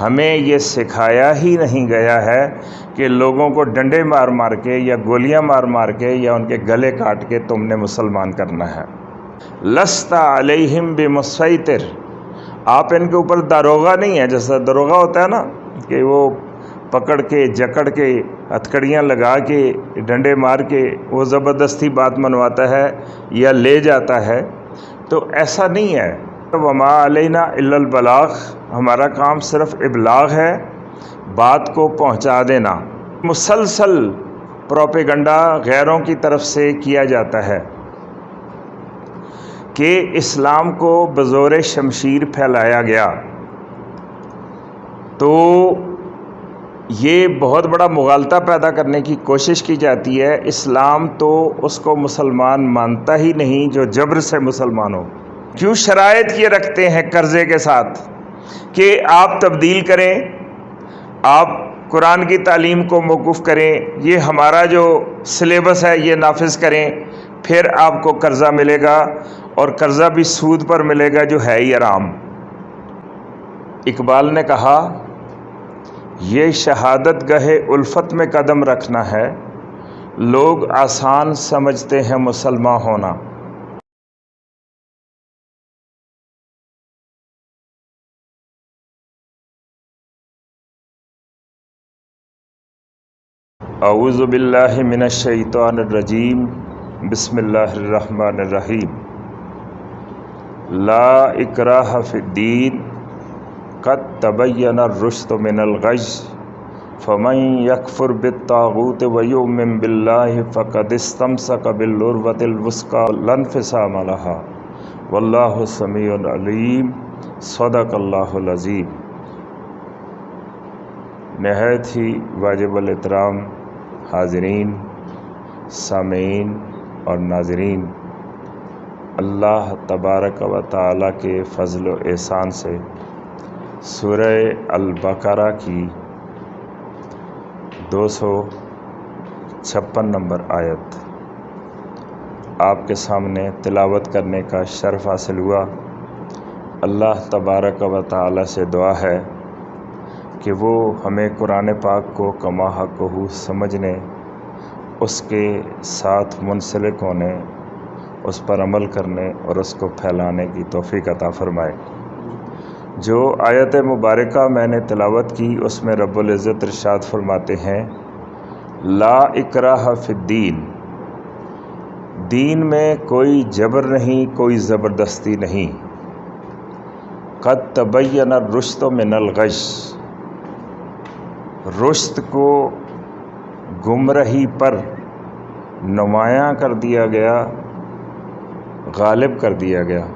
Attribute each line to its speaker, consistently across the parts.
Speaker 1: ہمیں یہ سکھایا ہی نہیں گیا ہے کہ لوگوں کو ڈنڈے مار مار کے یا گولیاں مار مار کے یا ان کے گلے کاٹ کے تم نے مسلمان کرنا ہے۔ لست علیہم بمسیطر، آپ ان کے اوپر داروغہ نہیں ہے۔ جیسا داروغہ ہوتا ہے نا کہ وہ پکڑ کے جکڑ کے ہتھکڑیاں لگا کے ڈنڈے مار کے وہ زبردستی بات منواتا ہے یا لے جاتا ہے، تو ایسا نہیں ہے۔ وما علینا الا البلاغ، ہمارا کام صرف ابلاغ ہے، بات کو پہنچا دینا۔ مسلسل پروپیگنڈا غیروں کی طرف سے کیا جاتا ہے کہ اسلام کو بزور شمشیر پھیلایا گیا، تو یہ بہت بڑا مغالطہ پیدا کرنے کی کوشش کی جاتی ہے۔ اسلام تو اس کو مسلمان مانتا ہی نہیں جو جبر سے مسلمان ہو۔ کیوں شرائط یہ رکھتے ہیں قرضے کے ساتھ کہ آپ تبدیل کریں، آپ قرآن کی تعلیم کو موقوف کریں، یہ ہمارا جو سلیبس ہے یہ نافذ کریں، پھر آپ کو قرضہ ملے گا، اور قرضہ بھی سود پر ملے گا جو ہے ہی حرام۔ اقبال نے کہا یہ شہادت گاہ الفت میں قدم رکھنا ہے، لوگ آسان سمجھتے ہیں مسلمان ہونا۔ اعوذ باللہ من الشیطان الرجیم، بسم اللہ الرحمن الرحیم۔ لا اکراہ فی الدین قد تبین الرشد من الغی، فمن یکفر بالطاغوت ویؤمن باللہ فقد استمسک بالعروۃ الوثقی لا انفصام لها، واللہ سمیع علیم، صدق اللہ العظیم۔ نہایت ہی واجب الاحترام حاضرین، سامعین اور ناظرین، اللہ تبارک و تعالیٰ کے فضل و احسان سے سورہ البقرہ کی 256 نمبر آیت آپ کے سامنے تلاوت کرنے کا شرف حاصل ہوا۔ اللہ تبارک و تعالیٰ سے دعا ہے کہ وہ ہمیں قرآن پاک کو کما حقہ سمجھنے، اس کے ساتھ منسلک ہونے، اس پر عمل کرنے اور اس کو پھیلانے کی توفیق عطا فرمائے۔ جو آیت مبارکہ میں نے تلاوت کی اس میں رب العزت ارشاد فرماتے ہیں لا اکراہ فی الدین، دین میں کوئی جبر نہیں، کوئی زبردستی نہیں۔ قد تبین الرشد من الغی، رشد کو گمراہی پر نمایاں کر دیا گیا، غالب کر دیا گیا۔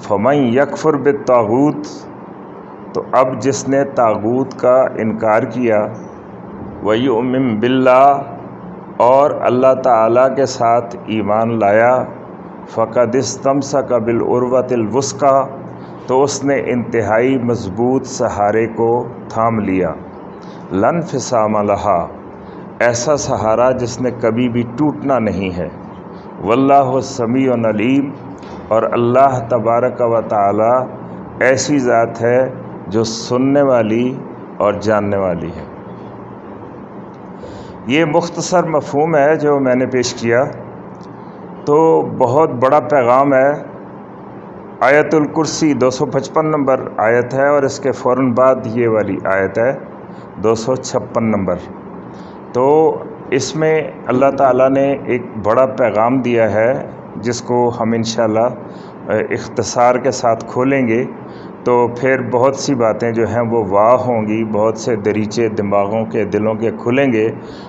Speaker 1: فمن یکفر بالطاغوت، تو اب جس نے طاغوت کا انکار کیا، ویؤمن باللہ، اور اللہ تعالیٰ کے ساتھ ایمان لایا، فقد استمسک بالعروۃ الوثقی، تو اس نے انتہائی مضبوط سہارے کو تھام لیا، لا انفصام لها، ایسا سہارا جس نے کبھی بھی ٹوٹنا نہیں ہے۔ واللہ سمیع علیم، اور اللہ تبارک و تعالی ایسی ذات ہے جو سننے والی اور جاننے والی ہے۔ یہ مختصر مفہوم ہے جو میں نے پیش کیا، تو بہت بڑا پیغام ہے۔ آیت الکرسی 255 نمبر آیت ہے، اور اس کے فوراً بعد یہ والی آیت ہے 256 نمبر۔ تو اس میں اللہ تعالیٰ نے ایک بڑا پیغام دیا ہے جس کو ہم انشاءاللہ اختصار کے ساتھ کھولیں گے تو پھر بہت سی باتیں جو ہیں وہ واضح ہوں گی، بہت سے دریچے دماغوں کے دلوں کے کھلیں گے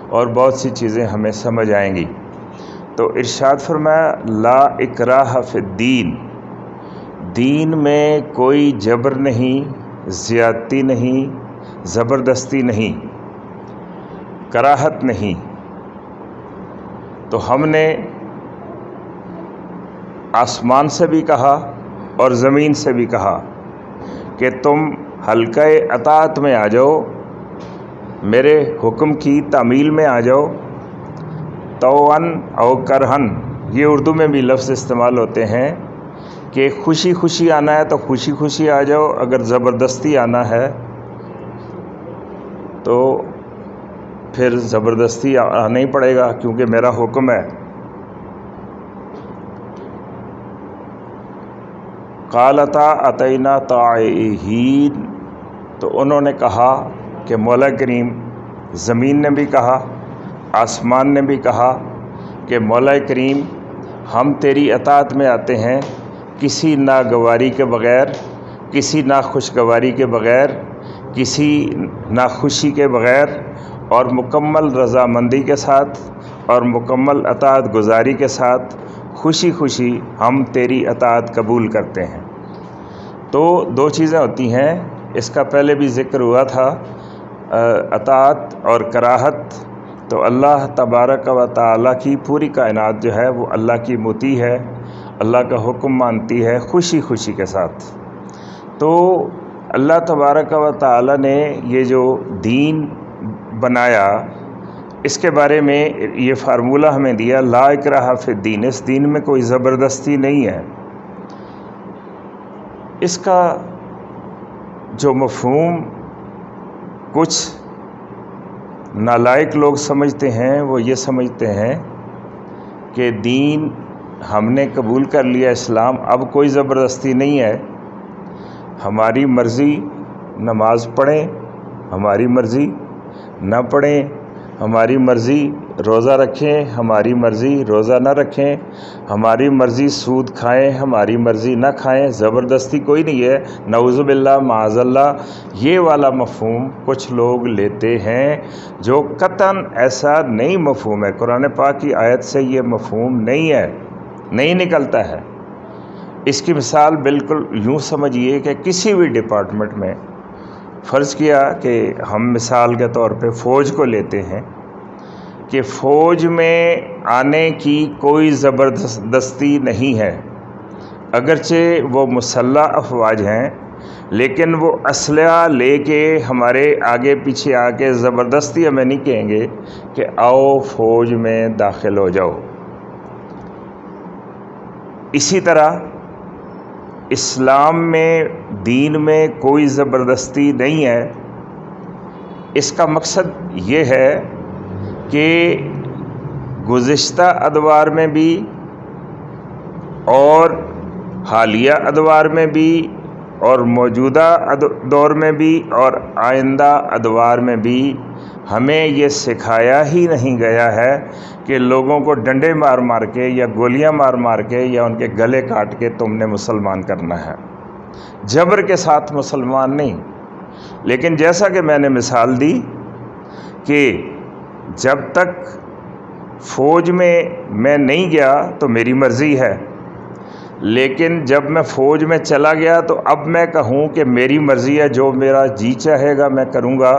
Speaker 1: اور بہت سی چیزیں ہمیں سمجھ آئیں گی۔ تو ارشاد فرمایا لا اکراہ فی الدین، دین میں کوئی جبر نہیں، زیادتی نہیں، زبردستی نہیں، کراہت نہیں۔ تو ہم نے آسمان سے بھی کہا اور زمین سے بھی کہا کہ تم حلقہ اطاعت میں آ جاؤ، میرے حکم کی تعمیل میں آ جاؤ، طوعاً او کرہن، یہ اردو میں بھی لفظ استعمال ہوتے ہیں کہ خوشی خوشی آنا ہے تو خوشی خوشی آ جاؤ، اگر زبردستی آنا ہے تو پھر زبردستی آنا ہی پڑے گا، کیونکہ میرا حکم ہے۔ قالتا اتینا طائعین، تو انہوں نے کہا کہ مولا کریم، زمین نے بھی کہا، آسمان نے بھی کہا کہ مولا کریم ہم تیری اطاعت میں آتے ہیں، کسی ناگواری کے بغیر، کسی ناخوشگواری کے بغیر، کسی ناخوشی کے بغیر، اور مکمل رضامندی کے ساتھ اور مکمل اطاعت گزاری کے ساتھ خوشی خوشی ہم تیری اطاعت قبول کرتے ہیں۔ تو دو چیزیں ہوتی ہیں، اس کا پہلے بھی ذکر ہوا تھا، اطاعت اور کراہت۔ تو اللہ تبارک و تعالیٰ کی پوری کائنات جو ہے وہ اللہ کی مطیع ہے، اللہ کا حکم مانتی ہے خوشی خوشی کے ساتھ۔ تو اللہ تبارک و تعالیٰ نے یہ جو دین بنایا، اس کے بارے میں یہ فارمولہ ہمیں دیا، لا اکراہ فی الدین، اس دین میں کوئی زبردستی نہیں ہے۔ اس کا جو مفہوم کچھ نالائق لوگ سمجھتے ہیں، وہ یہ سمجھتے ہیں کہ دین ہم نے قبول کر لیا اسلام، اب کوئی زبردستی نہیں ہے، ہماری مرضی نماز پڑھیں، ہماری مرضی نہ پڑھیں، ہماری مرضی روزہ رکھیں، ہماری مرضی روزہ نہ رکھیں، ہماری مرضی سود کھائیں، ہماری مرضی نہ کھائیں، زبردستی کوئی نہیں ہے، نعوذ باللہ معاذ اللہ۔ یہ والا مفہوم کچھ لوگ لیتے ہیں، جو قطعاً ایسا نہیں مفہوم ہے، قرآن پاک کی آیت سے یہ مفہوم نہیں ہے، نہیں نکلتا ہے۔ اس کی مثال بالکل یوں سمجھیے کہ کسی بھی ڈپارٹمنٹ میں، فرض کیا کہ ہم مثال کے طور پہ فوج کو لیتے ہیں، کہ فوج میں آنے کی کوئی زبردستی نہیں ہے، اگرچہ وہ مسلح افواج ہیں، لیکن وہ اسلحہ لے کے ہمارے آگے پیچھے آ کے زبردستی ہمیں نہیں کہیں گے کہ آؤ فوج میں داخل ہو جاؤ۔ اسی طرح اسلام میں، دین میں کوئی زبردستی نہیں ہے۔ اس کا مقصد یہ ہے کہ گزشتہ ادوار میں بھی اور حالیہ ادوار میں بھی اور موجودہ دور میں بھی اور آئندہ ادوار میں بھی ہمیں یہ سکھایا ہی نہیں گیا ہے کہ لوگوں کو ڈنڈے مار مار کے یا گولیاں مار مار کے یا ان کے گلے کاٹ کے تم نے مسلمان کرنا ہے، جبر کے ساتھ مسلمان نہیں۔ لیکن جیسا کہ میں نے مثال دی کہ جب تک فوج میں نہیں گیا تو میری مرضی ہے، لیکن جب میں فوج میں چلا گیا تو اب میں کہوں کہ میری مرضی ہے، جو میرا جی چاہے گا میں کروں گا،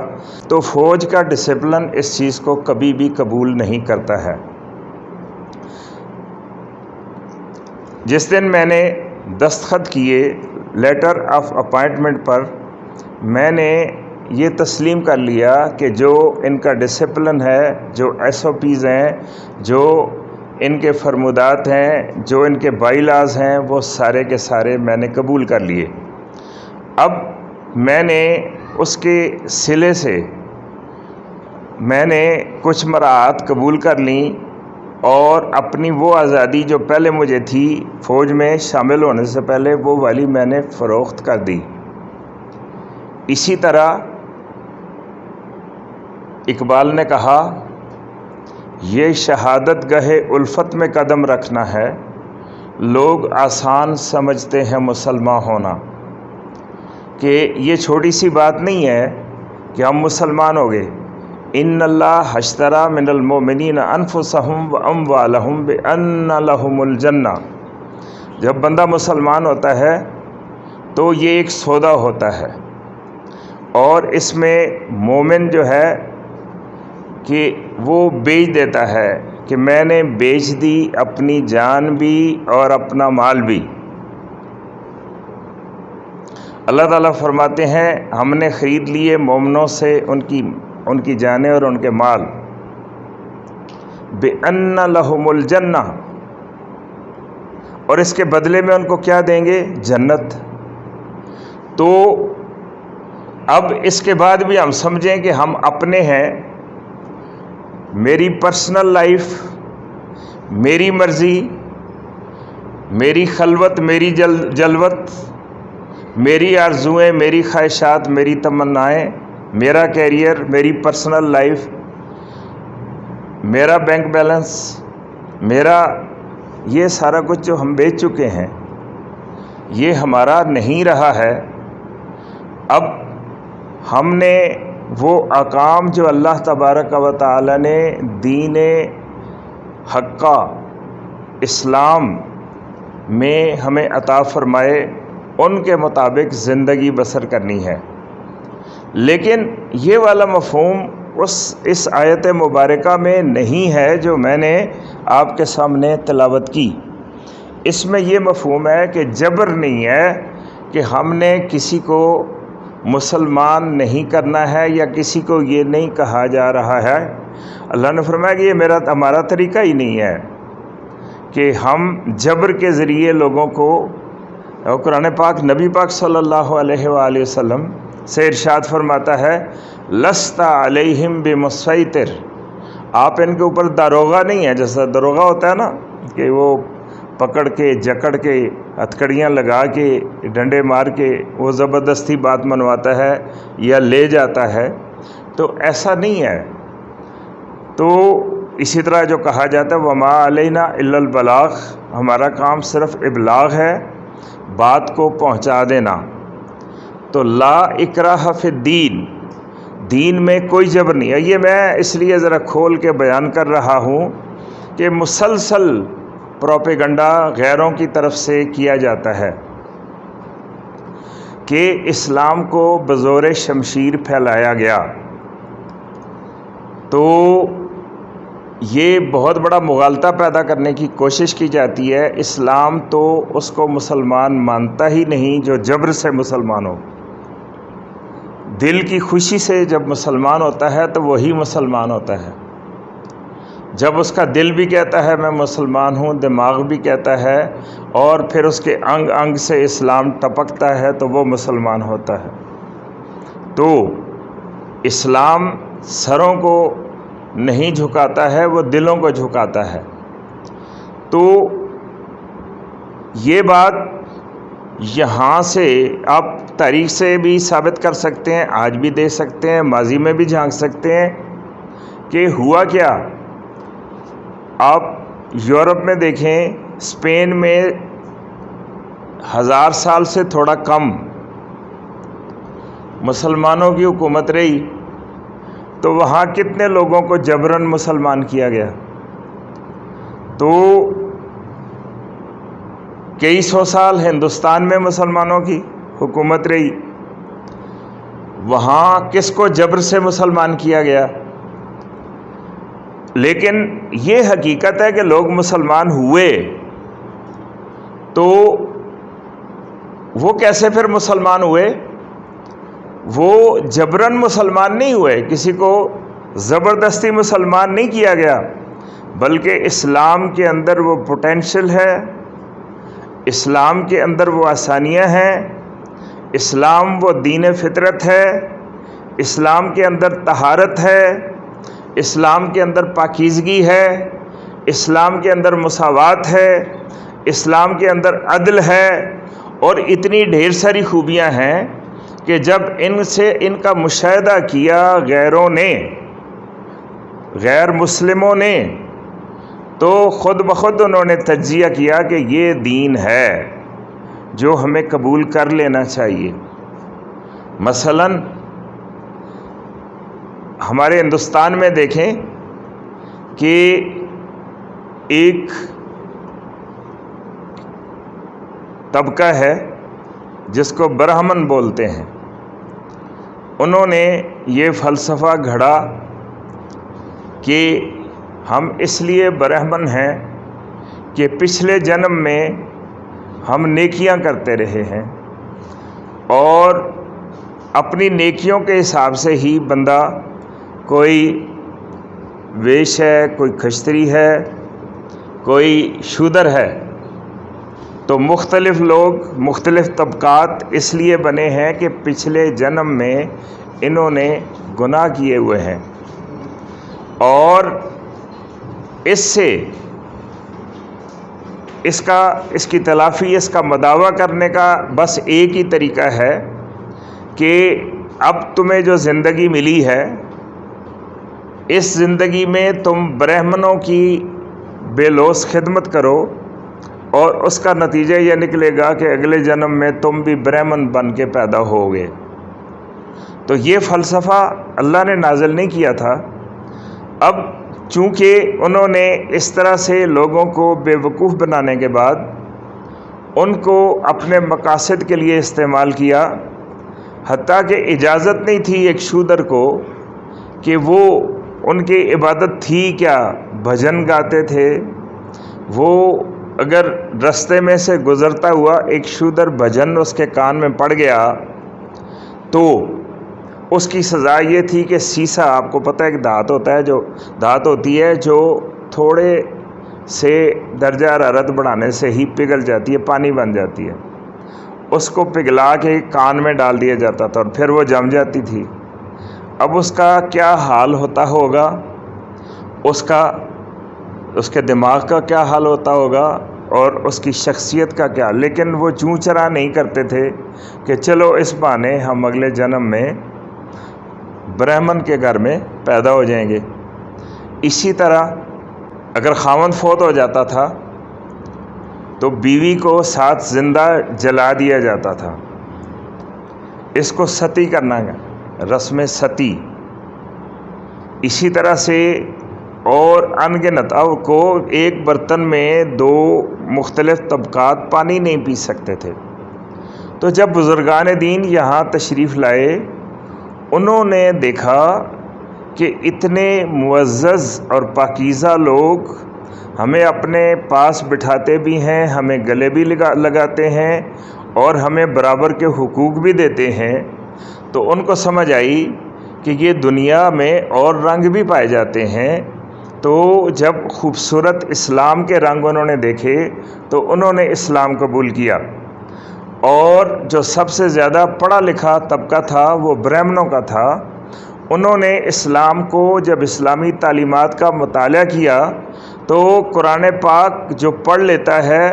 Speaker 1: تو فوج کا ڈسپلن اس چیز کو کبھی بھی قبول نہیں کرتا ہے۔ جس دن میں نے دستخط کیے لیٹر آف اپائنٹمنٹ پر، میں نے یہ تسلیم کر لیا کہ جو ان کا ڈسپلن ہے، جو ایس او پیز ہیں، جو ان کے فرمودات ہیں، جو ان کے بائی لاز ہیں، وہ سارے کے سارے میں نے قبول کر لیے۔ اب میں نے اس کے صلے سے میں نے کچھ مراعات قبول کر لیں اور اپنی وہ آزادی جو پہلے مجھے تھی فوج میں شامل ہونے سے پہلے، وہ والی میں نے فروخت کر دی۔ اسی طرح اقبال نے کہا، یہ شہادت گاہ الفت میں قدم رکھنا ہے، لوگ آسان سمجھتے ہیں مسلمان ہونا، کہ یہ چھوٹی سی بات نہیں ہے کہ ہم مسلمان ہو گئے۔ ان اللہ اشتری من المؤمنین انفسہم واموالہم بان لہم الجنہ، جب بندہ مسلمان ہوتا ہے تو یہ ایک سودا ہوتا ہے، اور اس میں مومن جو ہے کہ وہ بیچ دیتا ہے کہ میں نے بیچ دی اپنی جان بھی اور اپنا مال بھی۔ اللہ تعالیٰ فرماتے ہیں ہم نے خرید لیے مومنوں سے ان کی جانیں اور ان کے مال، بِأَنَّ لَهُمُ الْجَنَّةَ، اور اس کے بدلے میں ان کو کیا دیں گے؟ جنت۔ تو اب اس کے بعد بھی ہم سمجھیں کہ ہم اپنے ہیں، میری پرسنل لائف، میری مرضی، میری خلوت، میری جلوت، میری آرزوئیں، میری خواہشات، میری تمنائیں، میرا کیریئر، میری پرسنل لائف، میرا بینک بیلنس، میرا یہ سارا کچھ جو ہم بیچ چکے ہیں یہ ہمارا نہیں رہا ہے۔ اب ہم نے وہ احکام جو اللہ تبارک و تعالی نے دین حقہ اسلام میں ہمیں عطا فرمائے ان کے مطابق زندگی بسر کرنی ہے۔ لیکن یہ والا مفہوم اس آیت مبارکہ میں نہیں ہے جو میں نے آپ کے سامنے تلاوت کی۔ اس میں یہ مفہوم ہے کہ جبر نہیں ہے کہ ہم نے کسی کو مسلمان نہیں کرنا ہے یا کسی کو یہ نہیں کہا جا رہا ہے۔ اللہ نے فرمایا کہ یہ ہمارا طریقہ ہی نہیں ہے کہ ہم جبر کے ذریعے لوگوں کو، اور قرآن پاک نبی پاک صلی اللہ علیہ وآلہ وسلم سے ارشاد فرماتا ہے لست علیہم بمسیطر، آپ ان کے اوپر داروغہ نہیں ہے۔ جیسا داروغہ ہوتا ہے نا کہ وہ پکڑ کے جکڑ کے ہتھکڑیاں لگا کے ڈنڈے مار کے وہ زبردستی بات منواتا ہے یا لے جاتا ہے، تو ایسا نہیں ہے۔ تو اسی طرح جو کہا جاتا ہے وما علینا الا البلاغ، ہمارا کام صرف ابلاغ ہے، بات کو پہنچا دینا۔ تو لا اکراہ فی الدین، دین میں کوئی جبر نہیں ہے۔ یہ میں اس لیے ذرا کھول کے بیان کر رہا ہوں کہ مسلسل پروپیگنڈا غیروں کی طرف سے کیا جاتا ہے کہ اسلام کو بزور شمشیر پھیلایا گیا، تو یہ بہت بڑا مغالطہ پیدا کرنے کی کوشش کی جاتی ہے۔ اسلام تو اس کو مسلمان مانتا ہی نہیں جو جبر سے مسلمان ہو۔ دل کی خوشی سے جب مسلمان ہوتا ہے تو وہی مسلمان ہوتا ہے۔ جب اس کا دل بھی کہتا ہے میں مسلمان ہوں، دماغ بھی کہتا ہے، اور پھر اس کے انگ انگ سے اسلام ٹپکتا ہے تو وہ مسلمان ہوتا ہے۔ تو اسلام سروں کو نہیں جھکاتا ہے، وہ دلوں کو جھکاتا ہے۔ تو یہ بات یہاں سے آپ تاریخ سے بھی ثابت کر سکتے ہیں، آج بھی دے سکتے ہیں، ماضی میں بھی جھانک سکتے ہیں کہ ہوا کیا۔ آپ یورپ میں دیکھیں، اسپین میں 1000 سال سے تھوڑا کم مسلمانوں کی حکومت رہی، تو وہاں کتنے لوگوں کو جبراً مسلمان کیا گیا۔ تو کئی سو سال ہندوستان میں مسلمانوں کی حکومت رہی، وہاں کس کو جبر سے مسلمان کیا گیا۔ لیکن یہ حقیقت ہے کہ لوگ مسلمان ہوئے، تو وہ کیسے پھر مسلمان ہوئے؟ وہ جبراً مسلمان نہیں ہوئے، کسی کو زبردستی مسلمان نہیں کیا گیا، بلکہ اسلام کے اندر وہ پوٹینشل ہے، اسلام کے اندر وہ آسانیاں ہیں، اسلام وہ دین فطرت ہے، اسلام کے اندر طہارت ہے، اسلام کے اندر پاکیزگی ہے، اسلام کے اندر مساوات ہے، اسلام کے اندر عدل ہے، اور اتنی ڈھیر ساری خوبیاں ہیں کہ جب ان کا مشاہدہ کیا غیروں نے، غیر مسلموں نے، تو خود بخود انہوں نے تجزیہ کیا کہ یہ دین ہے جو ہمیں قبول کر لینا چاہیے۔ مثلاً ہمارے ہندوستان میں دیکھیں کہ ایک طبقہ ہے جس کو برہمن بولتے ہیں، انہوں نے یہ فلسفہ گھڑا کہ ہم اس لیے برہمن ہیں کہ پچھلے جنم میں ہم نیکیاں کرتے رہے ہیں، اور اپنی نیکیوں کے حساب سے ہی بندہ، کوئی ویش ہے، کوئی کھچتری ہے، کوئی شودر ہے، تو مختلف لوگ مختلف طبقات اس لیے بنے ہیں کہ پچھلے جنم میں انہوں نے گناہ کیے ہوئے ہیں، اور اس کی تلافی، اس کا مداوع کرنے کا بس ایک ہی طریقہ ہے کہ اب تمہیں جو زندگی ملی ہے، اس زندگی میں تم برہمنوں کی بے لوث خدمت کرو، اور اس کا نتیجہ یہ نکلے گا کہ اگلے جنم میں تم بھی برہمن بن کے پیدا ہوگے۔ تو یہ فلسفہ اللہ نے نازل نہیں کیا تھا۔ اب چونکہ انہوں نے اس طرح سے لوگوں کو بے وقوف بنانے کے بعد ان کو اپنے مقاصد کے لیے استعمال کیا، حتیٰ کہ اجازت نہیں تھی ایک شودر کو کہ وہ، ان کی عبادت تھی کیا، بھجن گاتے تھے وہ۔ اگر رستے میں سے گزرتا ہوا ایک شودر بھجن اس کے کان میں پڑ گیا تو اس کی سزا یہ تھی کہ سیسا، آپ کو پتہ ہے ایک دھات ہوتا ہے، جو دھات ہوتی ہے جو تھوڑے سے درجہ حرارت بڑھانے سے ہی پگھل جاتی ہے، پانی بن جاتی ہے، اس کو پگھلا کے کان میں ڈال دیا جاتا تھا اور پھر وہ جم جاتی تھی۔ اب اس کا کیا حال ہوتا ہوگا، اس کے دماغ کا کیا حال ہوتا ہوگا، اور اس کی شخصیت کا کیا۔ لیکن وہ چوں چرا نہیں کرتے تھے کہ چلو اس بہانے ہم اگلے جنم میں برہمن کے گھر میں پیدا ہو جائیں گے۔ اسی طرح اگر خاوند فوت ہو جاتا تھا تو بیوی کو ساتھ زندہ جلا دیا جاتا تھا، اس کو ستی کرنا ہے، رسم ستی۔ اسی طرح سے اور انگنت، اب کو ایک برتن میں دو مختلف طبقات پانی نہیں پی سکتے تھے۔ تو جب بزرگان دین یہاں تشریف لائے، انہوں نے دیکھا کہ اتنے معزز اور پاکیزہ لوگ ہمیں اپنے پاس بٹھاتے بھی ہیں، ہمیں گلے بھی لگاتے ہیں، اور ہمیں برابر کے حقوق بھی دیتے ہیں۔ تو ان کو سمجھ آئی کہ یہ دنیا میں اور رنگ بھی پائے جاتے ہیں۔ تو جب خوبصورت اسلام کے رنگ انہوں نے دیکھے تو انہوں نے اسلام قبول کیا، اور جو سب سے زیادہ پڑھا لکھا طبقہ تھا وہ برہمنوں کا تھا۔ انہوں نے اسلام کو، جب اسلامی تعلیمات کا مطالعہ کیا تو قرآن پاک جو پڑھ لیتا ہے،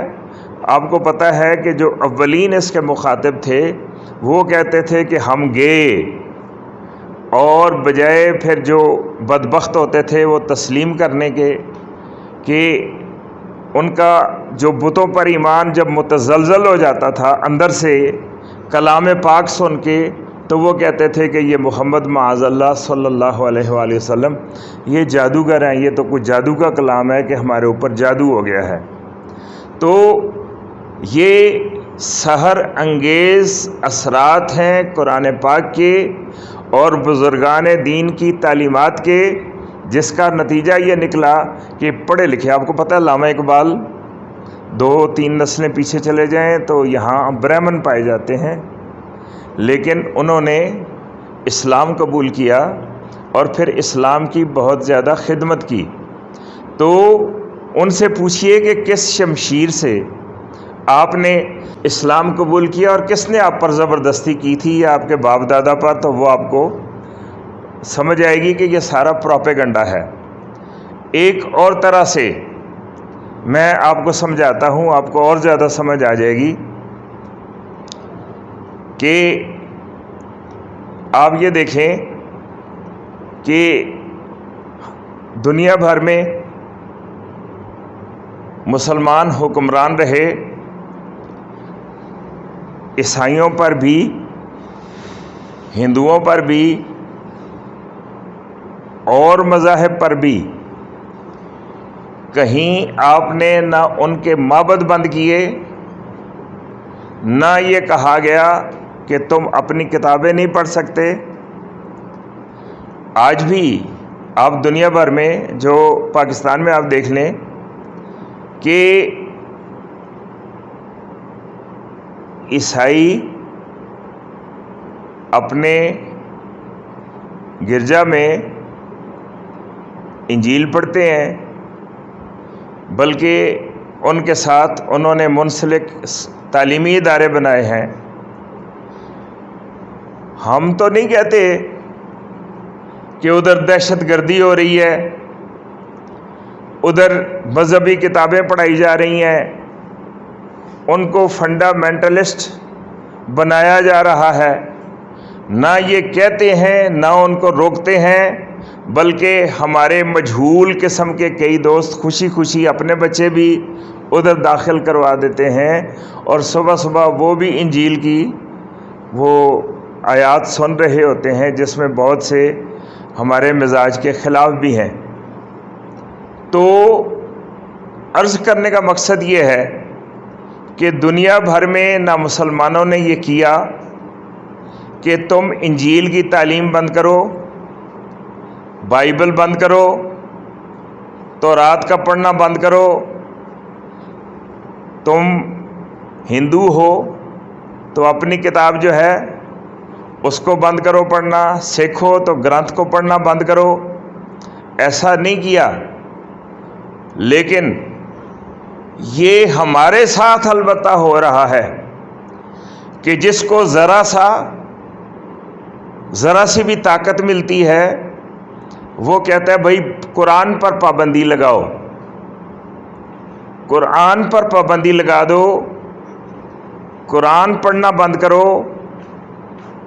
Speaker 1: آپ کو پتہ ہے کہ جو اولین اس کے مخاطب تھے وہ کہتے تھے کہ ہم گئے، اور بجائے پھر جو بدبخت ہوتے تھے وہ تسلیم کرنے کے، کہ ان کا جو بتوں پر ایمان جب متزلزل ہو جاتا تھا اندر سے کلام پاک سن کے، تو وہ کہتے تھے کہ یہ محمد معاذ اللہ صلی اللہ علیہ وآلہ وسلم یہ جادوگر ہیں، یہ تو کچھ جادو کا کلام ہے کہ ہمارے اوپر جادو ہو گیا ہے۔ تو یہ سحر انگیز اثرات ہیں قرآن پاک کے اور بزرگان دین کی تعلیمات کے، جس کا نتیجہ یہ نکلا کہ پڑھے لکھے، آپ کو پتہ ہے علامہ اقبال 2-3 نسلیں پیچھے چلے جائیں تو یہاں برہمن پائے جاتے ہیں، لیکن انہوں نے اسلام قبول کیا اور پھر اسلام کی بہت زیادہ خدمت کی۔ تو ان سے پوچھئے کہ کس شمشیر سے آپ نے اسلام قبول کیا اور کس نے آپ پر زبردستی کی تھی، یا آپ کے باپ دادا پر، تو وہ آپ کو سمجھ آئے گی کہ یہ سارا پروپیگنڈا ہے۔ ایک اور طرح سے میں آپ کو سمجھاتا ہوں، آپ کو اور زیادہ سمجھ آ جائے گی، کہ آپ یہ دیکھیں کہ دنیا بھر میں مسلمان حکمران رہے، عیسائیوں پر بھی، ہندوؤں پر بھی، اور مذاہب پر بھی، کہیں آپ نے نہ ان کے معبد بند کیے، نہ یہ کہا گیا کہ تم اپنی کتابیں نہیں پڑھ سکتے۔ آج بھی آپ دنیا بھر میں، جو پاکستان میں آپ دیکھ لیں کہ عیسائی اپنے گرجا میں انجیل پڑھتے ہیں، بلکہ ان کے ساتھ انہوں نے منسلک تعلیمی ادارے بنائے ہیں۔ ہم تو نہیں کہتے کہ ادھر دہشت گردی ہو رہی ہے، ادھر مذہبی کتابیں پڑھائی جا رہی ہیں، ان کو فنڈامنٹلسٹ بنایا جا رہا ہے، نہ یہ کہتے ہیں نہ ان کو روکتے ہیں، بلکہ ہمارے مجہول قسم کے کئی دوست خوشی خوشی اپنے بچے بھی ادھر داخل کروا دیتے ہیں، اور صبح صبح وہ بھی انجیل کی وہ آیات سن رہے ہوتے ہیں جس میں بہت سے ہمارے مزاج کے خلاف بھی ہیں۔ تو عرض کرنے کا مقصد یہ ہے کہ دنیا بھر میں نہ مسلمانوں نے یہ کیا کہ تم انجیل کی تعلیم بند کرو، بائبل بند کرو، تورات کا پڑھنا بند کرو، تم ہندو ہو تو اپنی کتاب جو ہے اس کو بند کرو پڑھنا، سکھ ہو تو گرنتھ کو پڑھنا بند کرو، ایسا نہیں کیا۔ لیکن یہ ہمارے ساتھ البتہ ہو رہا ہے کہ جس کو ذرا سی بھی طاقت ملتی ہے وہ کہتا ہے بھائی قرآن پر پابندی لگاؤ، قرآن پر پابندی لگا دو، قرآن پڑھنا بند کرو،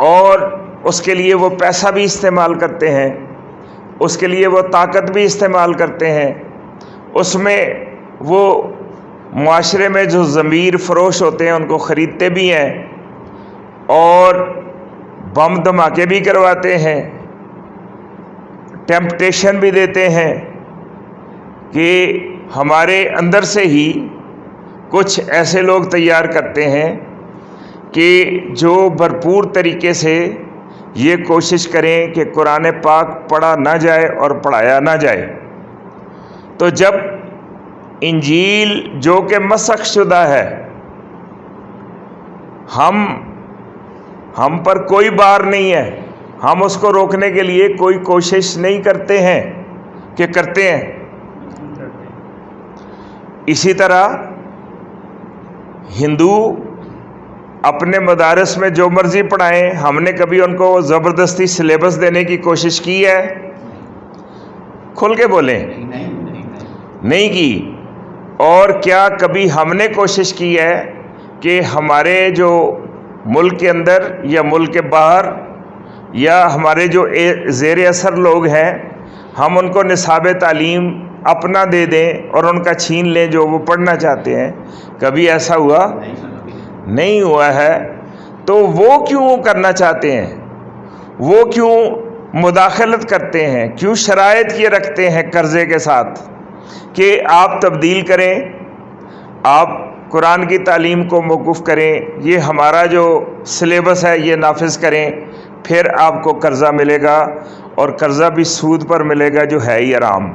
Speaker 1: اور اس کے لیے وہ پیسہ بھی استعمال کرتے ہیں، اس کے لیے وہ طاقت بھی استعمال کرتے ہیں، اس میں وہ معاشرے میں جو ضمیر فروش ہوتے ہیں ان کو خریدتے بھی ہیں، اور بم دھماکے بھی کرواتے ہیں، ٹیمپٹیشن بھی دیتے ہیں کہ ہمارے اندر سے ہی کچھ ایسے لوگ تیار کرتے ہیں کہ جو بھرپور طریقے سے یہ کوشش کریں کہ قرآن پاک پڑھا نہ جائے اور پڑھایا نہ جائے۔ تو جب انجیل جو کہ مسخ شدہ ہے، ہم پر کوئی بار نہیں ہے، ہم اس کو روکنے کے لیے کوئی کوشش نہیں کرتے ہیں کہ کرتے ہیں۔ اسی طرح ہندو اپنے مدارس میں جو مرضی پڑھائیں، ہم نے کبھی ان کو زبردستی سلیبس دینے کی کوشش کی ہے؟ کھل کے بولیں، نہیں کی۔ اور کیا کبھی ہم نے کوشش کی ہے کہ ہمارے جو ملک کے اندر یا ملک کے باہر یا ہمارے جو زیر اثر لوگ ہیں، ہم ان کو نصاب تعلیم اپنا دے دیں اور ان کا چھین لیں جو وہ پڑھنا چاہتے ہیں؟ کبھی ایسا ہوا؟ نہیں ہوا ہے۔ تو وہ کیوں کرنا چاہتے ہیں؟ وہ کیوں مداخلت کرتے ہیں؟ کیوں شرائط یہ رکھتے ہیں قرضے کے ساتھ کہ آپ تبدیل کریں، آپ قرآن کی تعلیم کو موقوف کریں، یہ ہمارا جو سلیبس ہے یہ نافذ کریں، پھر آپ کو قرضہ ملے گا، اور قرضہ بھی سود پر ملے گا جو ہے ہی حرام۔